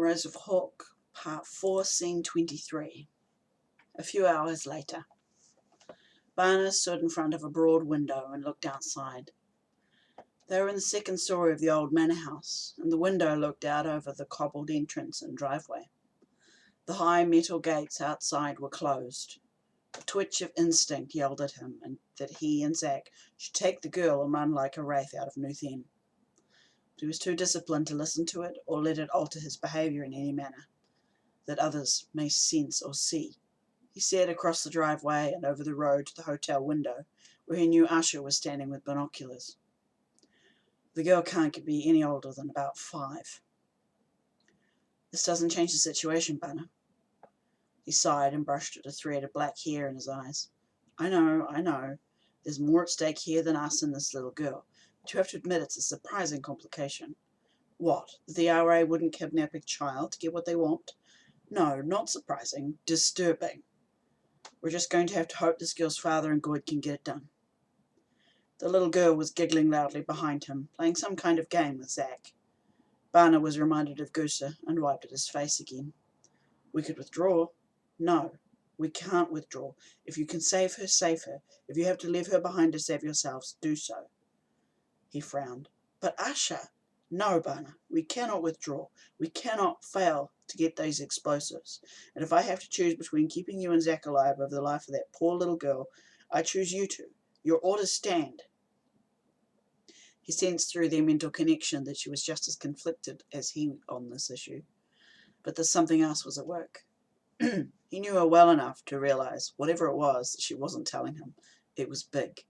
Rise of Hawk, Part 4, Scene 23. A few hours later. Barnes stood in front of a broad window and looked outside. They were in the second story of the old manor house, and the window looked out over the cobbled entrance and driveway. The high metal gates outside were closed. A twitch of instinct yelled at him and that he and Zack should take the girl and run like a wraith out of North End. But he was too disciplined to listen to it or let it alter his behaviour in any manner that others may sense or see. He stared across the driveway and over the road to the hotel window, where he knew Usher was standing with binoculars. The girl can't be any older than about 5. This doesn't change the situation, Banner. He sighed and brushed at a thread of black hair in his eyes. I know. There's more at stake here than us and this little girl. But you have to admit it's a surprising complication. What? The RA wouldn't kidnap a child to get what they want? No, not surprising. Disturbing. We're just going to have to hope this girl's father and Good can get it done. The little girl was giggling loudly behind him, playing some kind of game with Zack. Barner was reminded of Goosa and wiped at his face again. We could withdraw. No, we can't withdraw. If you can save her, save her. If you have to leave her behind to save yourselves, do so. He frowned. But Asha! No, Barner, we cannot withdraw. We cannot fail to get those explosives. And if I have to choose between keeping you and Zack alive over the life of that poor little girl, I choose you two. Your orders stand. He sensed through their mental connection that she was just as conflicted as he on this issue. But that something else was at work. He knew her well enough to realize, whatever it was that she wasn't telling him, it was big.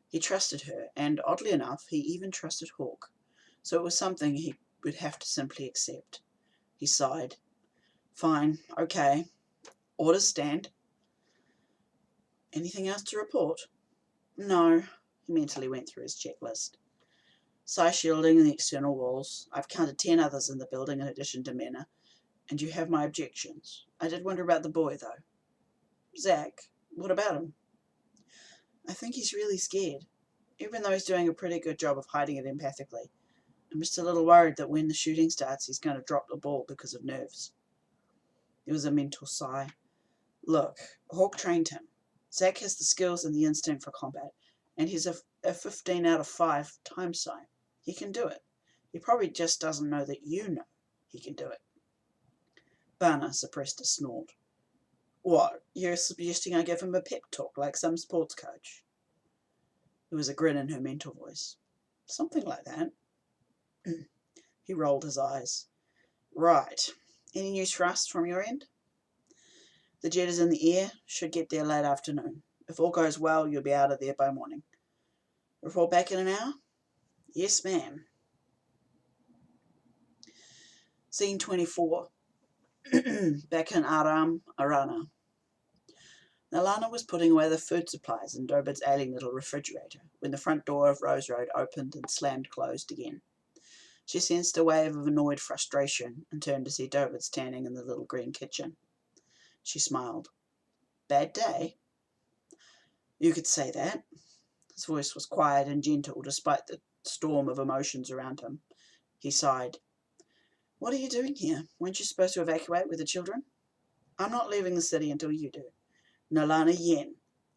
He trusted her, and oddly enough, he even trusted Hawk. So it was something he would have to simply accept. He sighed. Fine, okay. Orders stand. Anything else to report? No. He mentally went through his checklist. Psi shielding in the external walls. I've counted 10 others in the building in addition to Mena. And you have my objections. I did wonder about the boy, though. Zack, what about him? I think he's really scared, even though he's doing a pretty good job of hiding it empathically. I'm just a little worried that when the shooting starts, he's going to drop the ball because of nerves. It was a mental sigh. Look, Hawk trained him. Zack has the skills and the instinct for combat, and he's a 15 out of 5 time psi. He can do it. He probably just doesn't know that you know he can do it. Barner suppressed a snort. What, you're suggesting I give him a pep talk like some sports coach? There was a grin in her mental voice. Something like that. He rolled his eyes. Right. Any news for us from your end? The jet is in the air. Should get there late afternoon. If all goes well, you'll be out of there by morning. Report back in an hour? Yes, ma'am. Scene 24. Back in Aram Arana. Nalana was putting away the food supplies in Dobit's ailing little refrigerator when the front door of Rose Road opened and slammed closed again. She sensed a wave of annoyed frustration and turned to see Dobit standing in the little green kitchen. She smiled. Bad day? You could say that. His voice was quiet and gentle despite the storm of emotions around him. He sighed. What are you doing here? Weren't you supposed to evacuate with the children? I'm not leaving the city until you do. Nalana Yen.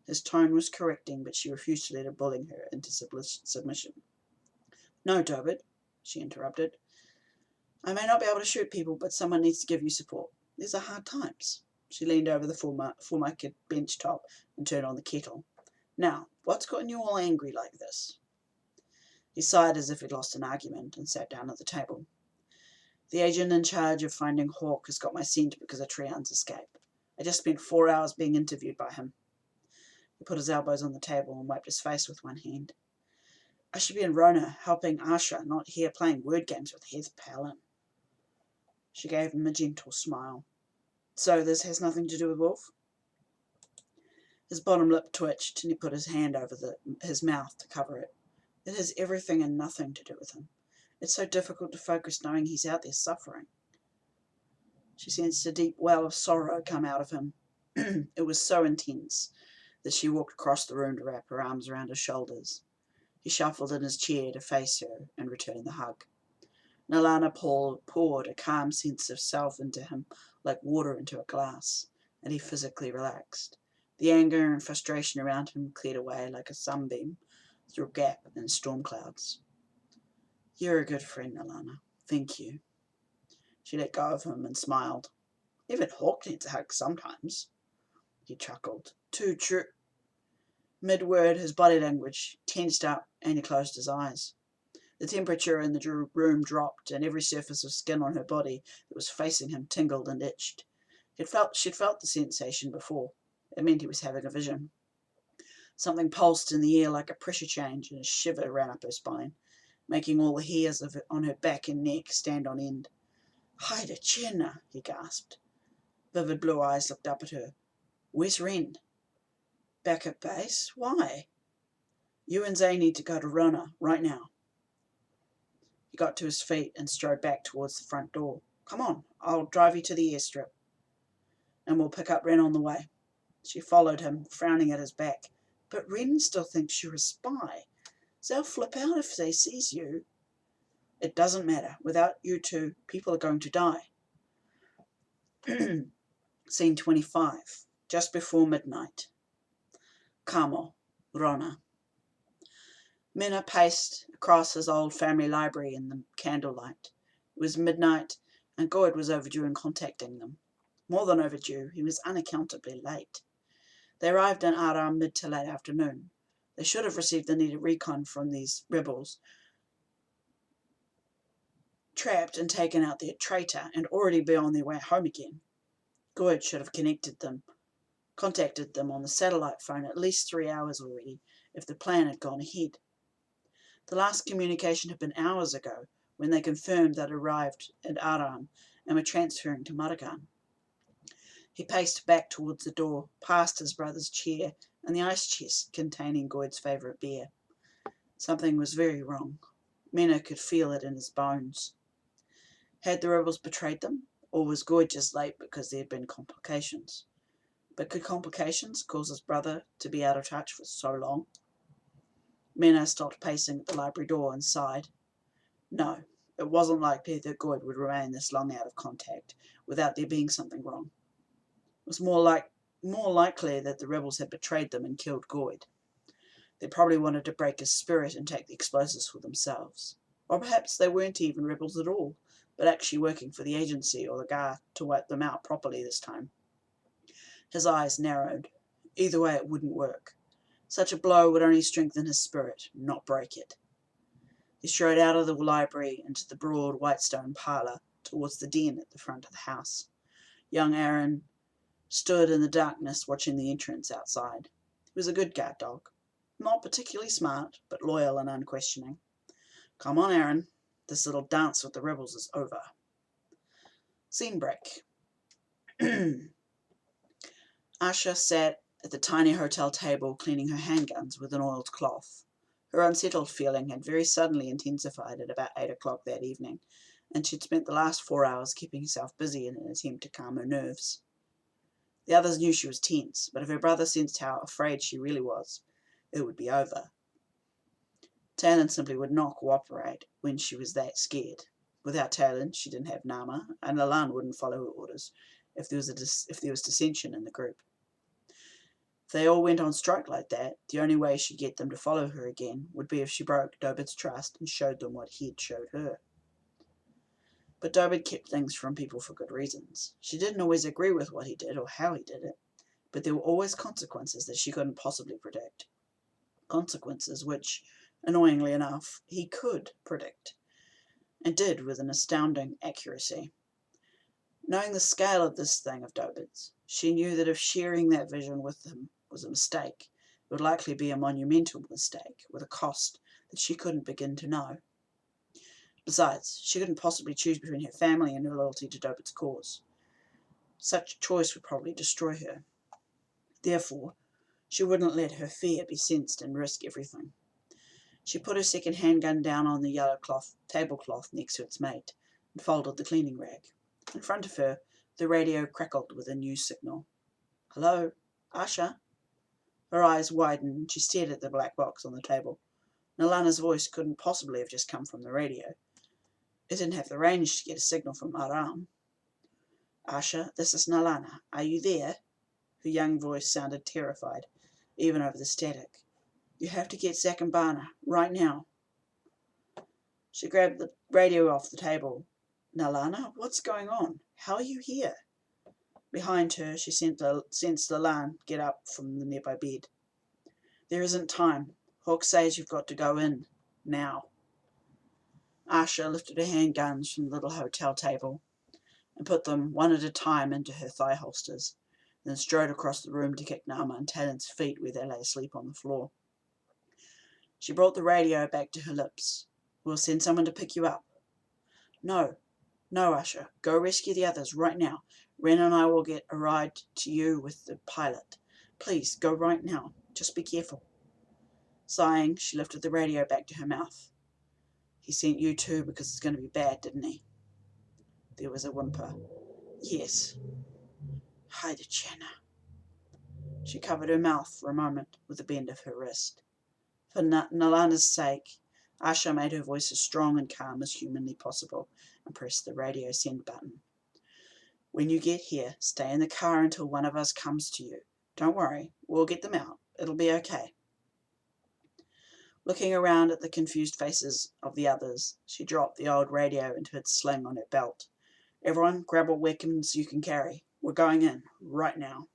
His tone was correcting, but she refused to let it bully her into submission. No, Dobit, she interrupted. I may not be able to shoot people, but someone needs to give you support. These are hard times. She leaned over the former bench top and turned on the kettle. Now, what's gotten you all angry like this? He sighed as if he'd lost an argument and sat down at the table. The agent in charge of finding Hawk has got my scent because of Trian's escape. I just spent 4 hours being interviewed by him. He put his elbows on the table and wiped his face with one hand. I should be in Rona helping Asha, not here playing word games with Heath Palin. She gave him a gentle smile. So this has nothing to do with Wolf? His bottom lip twitched and he put his hand over his mouth to cover it. It has everything and nothing to do with him. It's so difficult to focus knowing he's out there suffering. She sensed a deep well of sorrow come out of him. It was so intense that she walked across the room to wrap her arms around his shoulders. He shuffled in his chair to face her and return the hug. Nalana poured a calm sense of self into him like water into a glass, and he physically relaxed. The anger and frustration around him cleared away like a sunbeam through a gap in storm clouds. "You're a good friend, Nalana. Thank you." She let go of him and smiled. "Even Hawk needs a hug sometimes." He chuckled. "Too true." Mid-word, his body language tensed up and he closed his eyes. The temperature in the room dropped, and every surface of skin on her body that was facing him tingled and itched. She'd felt the sensation before. It meant he was having a vision. Something pulsed in the air like a pressure change, and a shiver ran up her spine, making all the hairs on her back and neck stand on end. "Haida Chenna," he gasped. Vivid blue eyes looked up at her. "Where's Ren?" "Back at base? Why?" "You and Zay need to go to Rona, right now." He got to his feet and strode back towards the front door. "Come on, I'll drive you to the airstrip, and we'll pick up Ren on the way." She followed him, frowning at his back. "But Ren still thinks you're a spy. They'll flip out if they sees you." "It doesn't matter. Without you two, people are going to die." Scene 25. Just before midnight. Kamo, Rona. Mina paced across his old family library in the candlelight. It was midnight, and Goid was overdue in contacting them. More than overdue, he was unaccountably late. They arrived in Aram mid to late afternoon. They should have received the needed recon from these rebels, trapped and taken out their traitor, and already be on their way home again. Goid should have contacted them on the satellite phone at least 3 hours already, if the plan had gone ahead. The last communication had been hours ago, when they confirmed they'd arrived at Aram and were transferring to Maragan. He paced back towards the door, past his brother's chair and the ice chest containing Goid's favourite beer. Something was very wrong. Mina could feel it in his bones. Had the rebels betrayed them, or was Goid just late because there had been complications? But could complications cause his brother to be out of touch for so long? Mina stopped pacing at the library door and sighed. No, it wasn't likely that Goid would remain this long out of contact without there being something wrong. It was more likely that the rebels had betrayed them and killed Goid. They probably wanted to break his spirit and take the explosives for themselves. Or perhaps they weren't even rebels at all, but actually working for the agency or the Gar to wipe them out properly this time. His eyes narrowed. Either way, it wouldn't work. Such a blow would only strengthen his spirit, not break it. He strode out of the library into the broad white stone parlour towards the den at the front of the house. Young Aaron stood in the darkness watching the entrance outside. He was a good guard dog. Not particularly smart, but loyal and unquestioning. "Come on, Aaron. This little dance with the rebels is over." Scene break. Asha sat at the tiny hotel table cleaning her handguns with an oiled cloth. Her unsettled feeling had very suddenly intensified at about 8 o'clock that evening, and she'd spent the last 4 hours keeping herself busy in an attempt to calm her nerves. The others knew she was tense, but if her brother sensed how afraid she really was, it would be over. Talon simply would not cooperate when she was that scared. Without Talon, she didn't have Nama, and Lalan wouldn't follow her orders if there was dissension in the group. If they all went on strike like that, the only way she'd get them to follow her again would be if she broke Dobit's trust and showed them what he'd showed her. But Dobit kept things from people for good reasons. She didn't always agree with what he did or how he did it, but there were always consequences that she couldn't possibly predict. Consequences which, annoyingly enough, he could predict, and did with an astounding accuracy. Knowing the scale of this thing of Dobit's, she knew that if sharing that vision with him was a mistake, it would likely be a monumental mistake, with a cost that she couldn't begin to know. Besides, she couldn't possibly choose between her family and her loyalty to Dobit's cause. Such a choice would probably destroy her. Therefore, she wouldn't let her fear be sensed and risk everything. She put her second handgun down on the yellow tablecloth next to its mate, and folded the cleaning rag. In front of her, the radio crackled with a news signal. "Hello? Asha?" Her eyes widened and she stared at the black box on the table. Nalana's voice couldn't possibly have just come from the radio. It didn't have the range to get a signal from Aram. Asha, this is Nalana. Are you there? Her young voice sounded terrified, even over the static. You have to get Zack and Bana, right now. She grabbed the radio off the table. Nalana, what's going on? How are you here? Behind her, she sensed Lalan get up from the nearby bed. There isn't time. Hawk says you've got to go in. Now. Asha lifted her handguns from the little hotel table and put them one at a time into her thigh holsters, then strode across the room to kick Nama and Talon's feet where they lay asleep on the floor. She brought the radio back to her lips. We'll send someone to pick you up. No, Asha. Go rescue the others right now. Ren and I will get a ride to you with the pilot. Please, go right now. Just be careful. Sighing, she lifted the radio back to her mouth. He sent you too because it's going to be bad, didn't he? There was a whimper. Yes. Hide it, Shanna. She covered her mouth for a moment with a bend of her wrist. For Nalana's sake, Asha made her voice as strong and calm as humanly possible and pressed the radio send button. When you get here, stay in the car until one of us comes to you. Don't worry, we'll get them out. It'll be okay. Looking around at the confused faces of the others, she dropped the old radio into its sling on her belt. Everyone, grab what weapons you can carry. We're going in, right now.